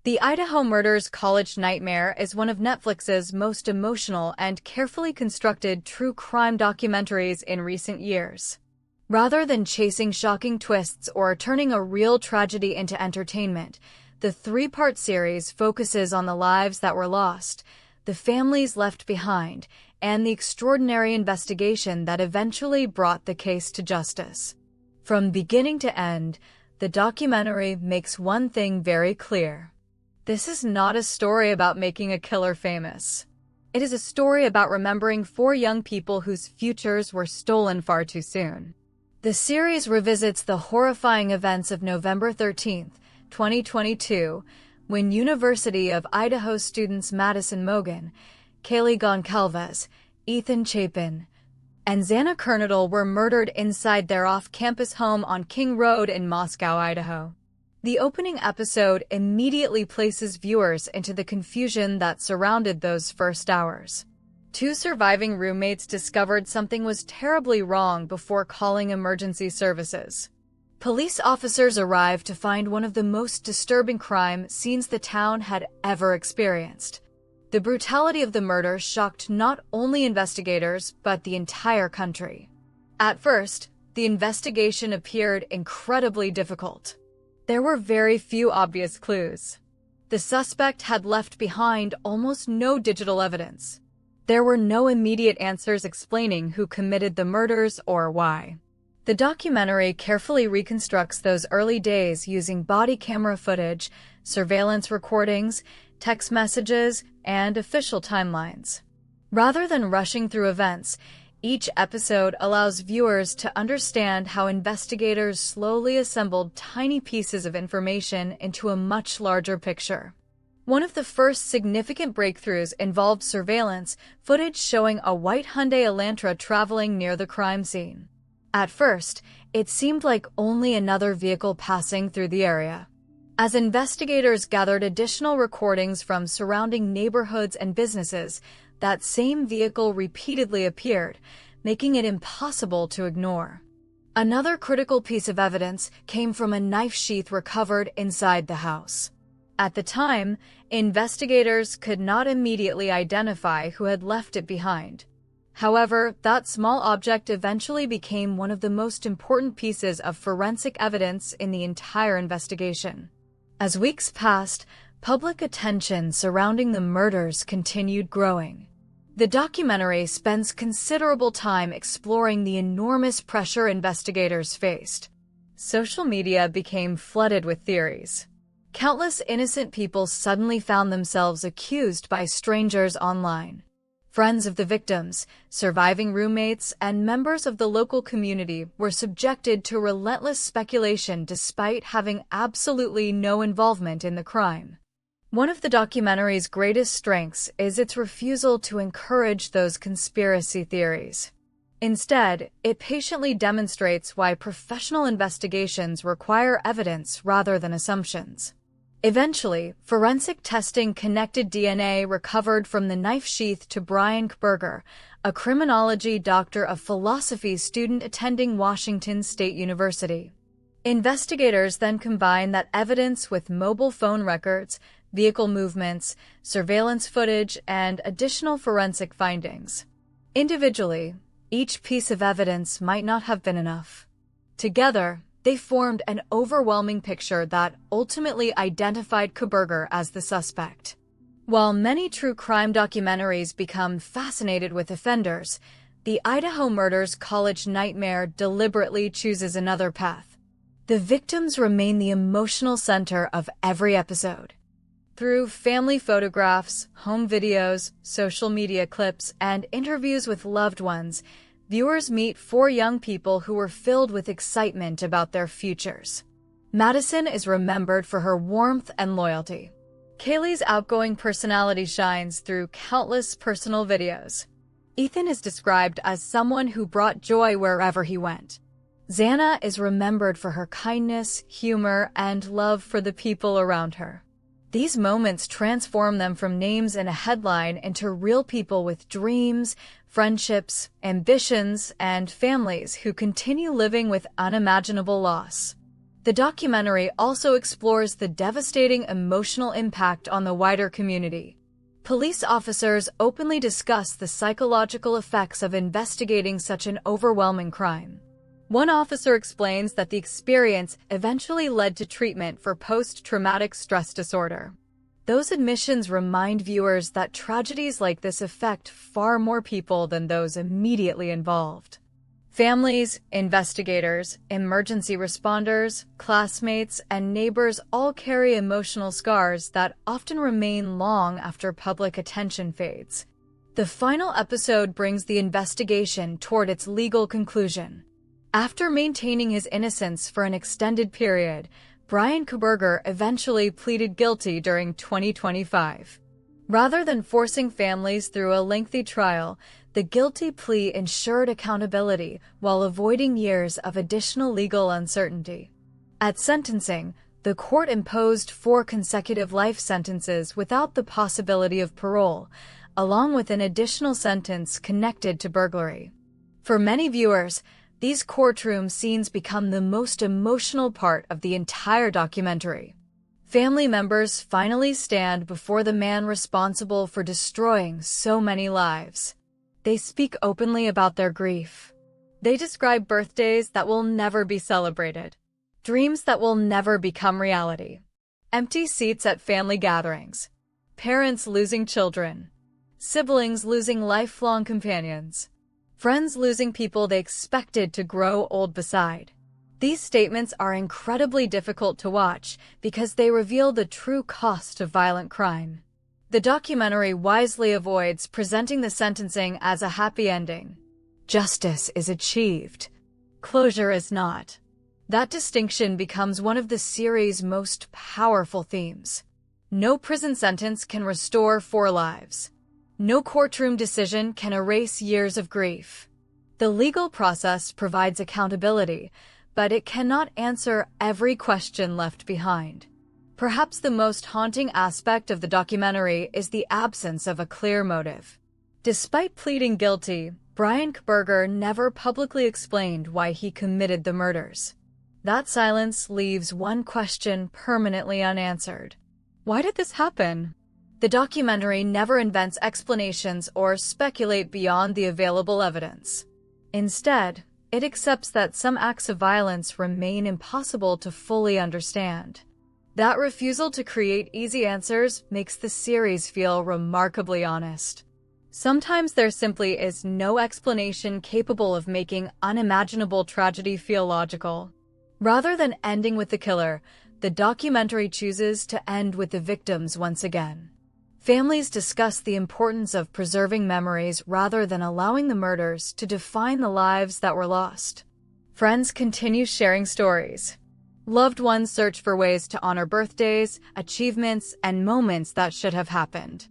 The Idaho Murders College Nightmare is one of Netflix's most emotional and carefully constructed true crime documentaries in recent years. Rather than chasing shocking twists or turning a real tragedy into entertainment, the three-part series focuses on the lives that were lost, the families left behind, and the extraordinary investigation that eventually brought the case to justice. From beginning to end, the documentary makes one thing very clear. This is not a story about making a killer famous. It is a story about remembering four young people whose futures were stolen far too soon. The series revisits the horrifying events of November 13, 2022, when University of Idaho students Madison Mogen, Kaylee Goncalves, Ethan Chapin, and Xana Kernodle were murdered inside their off-campus home on King Road in Moscow, Idaho. The opening episode immediately places viewers into the confusion that surrounded those first hours. Two surviving roommates discovered something was terribly wrong before calling emergency services. Police officers arrived to find one of the most disturbing crime scenes the town had ever experienced. The brutality of the murder shocked not only investigators, but the entire country. At first, the investigation appeared incredibly difficult. There were very few obvious clues. The suspect had left behind almost no digital evidence. There were no immediate answers explaining who committed the murders or why. The documentary carefully reconstructs those early days using body camera footage, surveillance recordings, text messages, and official timelines. Rather than rushing through events, each episode allows viewers to understand how investigators slowly assembled tiny pieces of information into a much larger picture. One of the first significant breakthroughs involved surveillance footage showing a white Hyundai Elantra traveling near the crime scene. At first, it seemed like only another vehicle passing through the area. As investigators gathered additional recordings from surrounding neighborhoods and businesses, that same vehicle repeatedly appeared, making it impossible to ignore. Another critical piece of evidence came from a knife sheath recovered inside the house. At the time, investigators could not immediately identify who had left it behind. However, that small object eventually became one of the most important pieces of forensic evidence in the entire investigation. As weeks passed, public attention surrounding the murders continued growing. The documentary spends considerable time exploring the enormous pressure investigators faced. Social media became flooded with theories. Countless innocent people suddenly found themselves accused by strangers online. Friends of the victims, surviving roommates, and members of the local community were subjected to relentless speculation despite having absolutely no involvement in the crime. One of the documentary's greatest strengths is its refusal to encourage those conspiracy theories. Instead, it patiently demonstrates why professional investigations require evidence rather than assumptions. Eventually, forensic testing connected DNA recovered from the knife sheath to Brian Kberger, a criminology doctor of philosophy student attending Washington State University. Investigators then combined that evidence with mobile phone records, vehicle movements, surveillance footage, and additional forensic findings. Individually, each piece of evidence might not have been enough. Together, they formed an overwhelming picture that ultimately identified Kberger as the suspect. While many true crime documentaries become fascinated with offenders, the Idaho Murders College Nightmare deliberately chooses another path. The victims remain the emotional center of every episode. Through family photographs, home videos, social media clips, and interviews with loved ones, viewers meet four young people who were filled with excitement about their futures. Madison is remembered for her warmth and loyalty. Kaylee's outgoing personality shines through countless personal videos. Ethan is described as someone who brought joy wherever he went. Xana is remembered for her kindness, humor, and love for the people around her. These moments transform them from names in a headline into real people with dreams, friendships, ambitions, and families who continue living with unimaginable loss. The documentary also explores the devastating emotional impact on the wider community. Police officers openly discuss the psychological effects of investigating such an overwhelming crime. One officer explains that the experience eventually led to treatment for post-traumatic stress disorder. Those admissions remind viewers that tragedies like this affect far more people than those immediately involved. Families, investigators, emergency responders, classmates, and neighbors all carry emotional scars that often remain long after public attention fades. The final episode brings the investigation toward its legal conclusion. After maintaining his innocence for an extended period, Bryan Kohberger eventually pleaded guilty during 2025. Rather than forcing families through a lengthy trial, the guilty plea ensured accountability while avoiding years of additional legal uncertainty. At sentencing, the court imposed 4 consecutive life sentences without the possibility of parole, along with an additional sentence connected to burglary. For many viewers, these courtroom scenes become the most emotional part of the entire documentary. Family members finally stand before the man responsible for destroying so many lives. They speak openly about their grief. They describe birthdays that will never be celebrated, dreams that will never become reality, empty seats at family gatherings, parents losing children, siblings losing lifelong companions, friends losing people they expected to grow old beside. These statements are incredibly difficult to watch because they reveal the true cost of violent crime. The documentary wisely avoids presenting the sentencing as a happy ending. Justice is achieved. Closure is not. That distinction becomes one of the series' most powerful themes. No prison sentence can restore 4 lives. No courtroom decision can erase years of grief. The legal process provides accountability, but it cannot answer every question left behind. Perhaps the most haunting aspect of the documentary is the absence of a clear motive. Despite pleading guilty, Bryan Kohberger never publicly explained why he committed the murders. That silence leaves one question permanently unanswered. Why did this happen? The documentary never invents explanations or speculates beyond the available evidence. Instead, it accepts that some acts of violence remain impossible to fully understand. That refusal to create easy answers makes the series feel remarkably honest. Sometimes there simply is no explanation capable of making unimaginable tragedy feel logical. Rather than ending with the killer, the documentary chooses to end with the victims once again. Families discuss the importance of preserving memories rather than allowing the murders to define the lives that were lost. Friends continue sharing stories. Loved ones search for ways to honor birthdays, achievements, and moments that should have happened.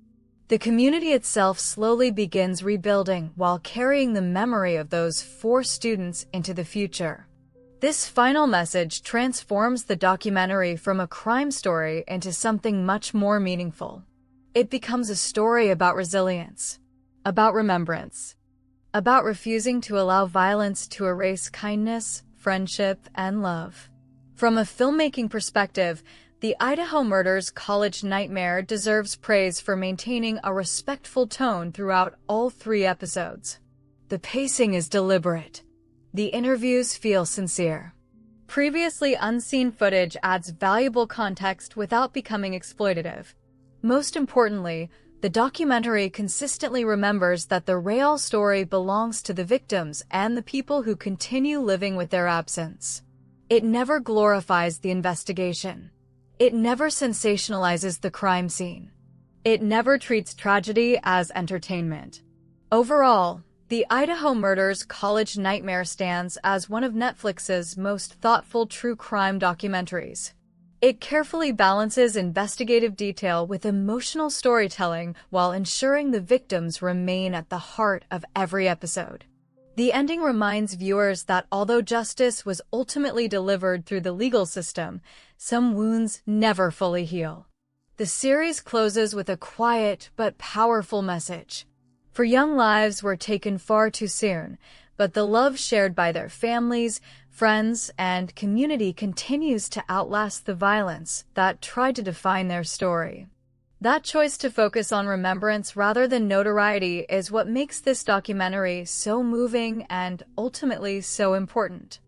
The community itself slowly begins rebuilding while carrying the memory of those 4 students into the future. This final message transforms the documentary from a crime story into something much more meaningful. It becomes a story about resilience, about remembrance, about refusing to allow violence to erase kindness, friendship, and love. From a filmmaking perspective, the Idaho Murders College Nightmare deserves praise for maintaining a respectful tone throughout all 3 episodes. The pacing is deliberate. The interviews feel sincere. Previously unseen footage adds valuable context without becoming exploitative. Most importantly, the documentary consistently remembers that the real story belongs to the victims and the people who continue living with their absence. It never glorifies the investigation. It never sensationalizes the crime scene. It never treats tragedy as entertainment. Overall, the Idaho Murders College Nightmare stands as one of Netflix's most thoughtful true crime documentaries. It carefully balances investigative detail with emotional storytelling while ensuring the victims remain at the heart of every episode. The ending reminds viewers that although justice was ultimately delivered through the legal system, some wounds never fully heal. The series closes with a quiet but powerful message. For young lives were taken far too soon, but the love shared by their families, friends, and community continues to outlast the violence that tried to define their story. That choice to focus on remembrance rather than notoriety is what makes this documentary so moving and ultimately so important.